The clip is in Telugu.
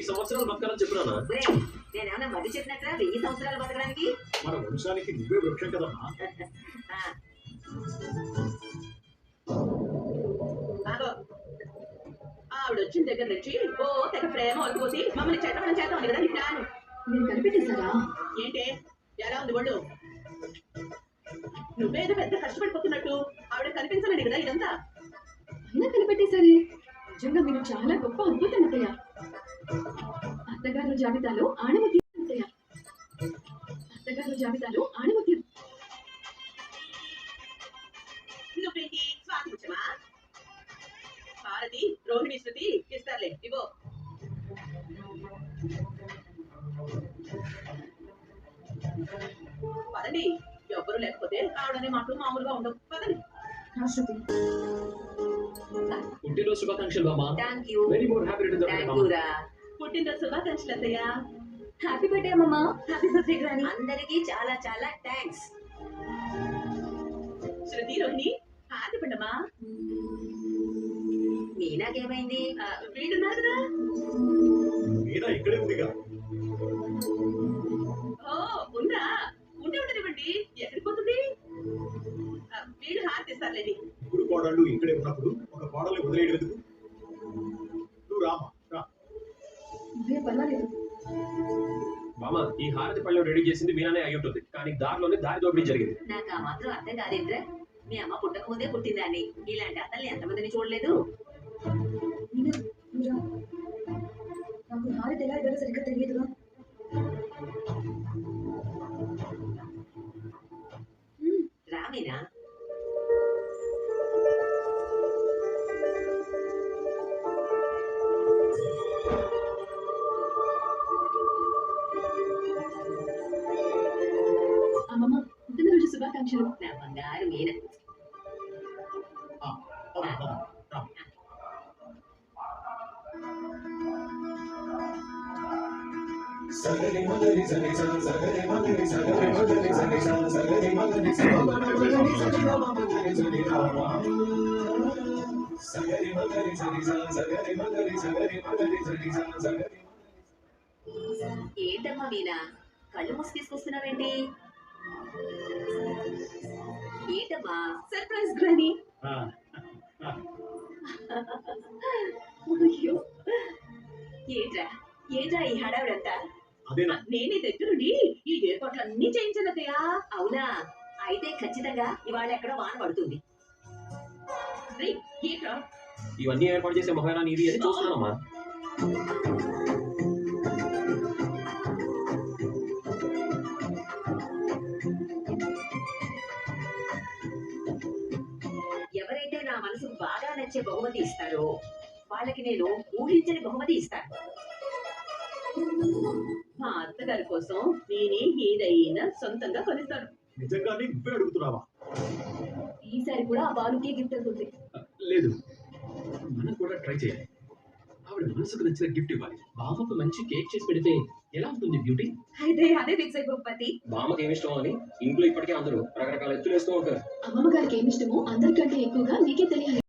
సంవత్సరాలు బతకాలని చెప్పినానా? నేనేమన్నా మధ్య చెప్పినట్రా 1000 సంవత్సరాలు బతకడానికి? మన వంశానికి నువ్వే వృక్షం కదమ్మా. ఆవిడ వచ్చిన దగ్గర నుంచి ఓ తెగ ప్రేమ వదిలిపోతే మమ్మల్ని చెట్టమని చేద్దాం కదా నీ ప్లాన్. నేను కనిపెట్టేశారా? ఏంటే ఎలా ఉంది ఒళ్ళు? నువ్వేదో పెద్ద కష్టపడిపోతున్నట్టు ఆవిడ కనిపించలేదు కదా ఇదంతా. అయినా కనిపెట్టేశారే. నిజంగా మీరు చాలా గొప్ప అద్భుతం అత్తయ్య. అత్తగారుల జాబితాలో ఆణిముత్యం అత్తయ్య. అత్తగారుల జాబితాలో ఆణిముత్యం. నువ్వేంటి స్వాతి ముచ్చమా? భారతి రోహిణి శృతి ఇస్తారులే ఇవో. పదండి, ఎవ్వరు లేకపోతే ఆవిడనే మాటలు మామూలుగా ఉండవు. పదండి. శృతి, పుట్టినరోజు శుభాకాంక్షలు బామ్మ. Thank you. Very good, happy returns of the day thank బామ్మ. యూ రా. పుట్టినరోజు శుభాకాంక్షలు అత్తయ్య. హ్యాపీ బర్త్డే అమ్మమ్మ. Happy birthday granny. అందరికీ చాలా చాలా థ్యాంక్స్. శృతి రోహిణి హ్యాపీ పండమ్మా. మీనాకేమైంది? వీడున్నారు కదా. మీనా ఇక్కడే ఉందిగా. ఓ ఉందా? ఉంటే ఉండనివ్వండి, ఎక్కడికి పోతుంది? వీడు హారతి ఇస్తారులేండి. ముగ్గురు కోడళ్ళు ఇక్కడే ఉన్నప్పుడు ఒక కోడల్ని వదిలేయడం ఎందుకు? నువ్వు రామా రా. పర్వాలేదు. బామ్మ, ఈ హారతి పళ్ళెం రెడీ చేసింది మీనానే అయి ఉంటుంది, కానీ దారిలోనే దారి దోపిడీ జరిగింది. నాకు ఆ మాత్రం అర్థం కాదేంట్రా? మీ అమ్మ పుట్టక ముందే పుట్టిందాన్ని. ఇలాంటి అతల్ని ఎంతమందిని చూడలేదు. మీనా, నువ్వు రా. నాకు హారతి ఎలా ఇవ్వాలో సరిగ్గా తెలియదుగా. రామేనా? అమ్మమ్మ, పుట్టినరోజు శుభాకాంక్షలు. నా బంగారు మీన. రా, రా, రా. సగరి మగరి సగరి సగరి మగరి సగరి మగరి సగరి సగరి మగరి సగరి మగరి సగరి రామ సగరి మగరి సగరి సగరి మగరి సగరి మగరి సగరి సగరి. ఏంటమ్మా మీనా, కళ్ళు మూసి తీసుకొస్తున్నావేంటి? ఏంటమ్మా? సర్ప్రైజ్ గ్రాని. ఆ, అయ్యో, ఏంట్రా ఏంట్రా ఈ హడావిడంతా? అదేనా? నేనే దగ్గరుండి ఈ ఏర్పాట్లన్నీ చేయించనతయ్యా. అవునా? అయితే ఖచ్చితంగా ఇవాళ ఎక్కడో వాన పడుతుంది. ఏంట్రా ఇవన్నీ ఏర్పాటు చేసే మొహేనా నీది అని చూస్తున్నానమ్మా. ఎవరైతే నా మనసుకు బాగా నచ్చే బహుమతి ఇస్తారో వాళ్ళకి నేను ఊహించని బహుమతి ఇస్తాను. మా అత్తగారి కోసం నేనే ఏదైనా సొంతంగా కొనిస్తాను. నిజంగానే నువ్వే అడుగుతున్నావా? ఈసారి కూడా ఆ బాలుకే గిఫ్ట్ అవుతుంది. లేదు, మనం కూడా ట్రై చేయాలి. ఆవిడ మనసుకు నచ్చిన గిఫ్ట్ ఇవ్వాలి. బామ్మకు మంచి కేక్ చేసి పెడితే ఎలా ఉంటుంది బ్యూటీ? అయితే అదే ఫిక్స్ అయిపోయి. బామ్మకి ఏమి ఇష్టం అని ఇంట్లో ఇప్పటికే అందరూ రకరకాల ఎత్తులు వేస్తూ ఉంటారు. అమ్మమ్మ గారికి ఏమి ఇష్టమో అందరికంటే ఎక్కువగా నీకే తెలియాలి.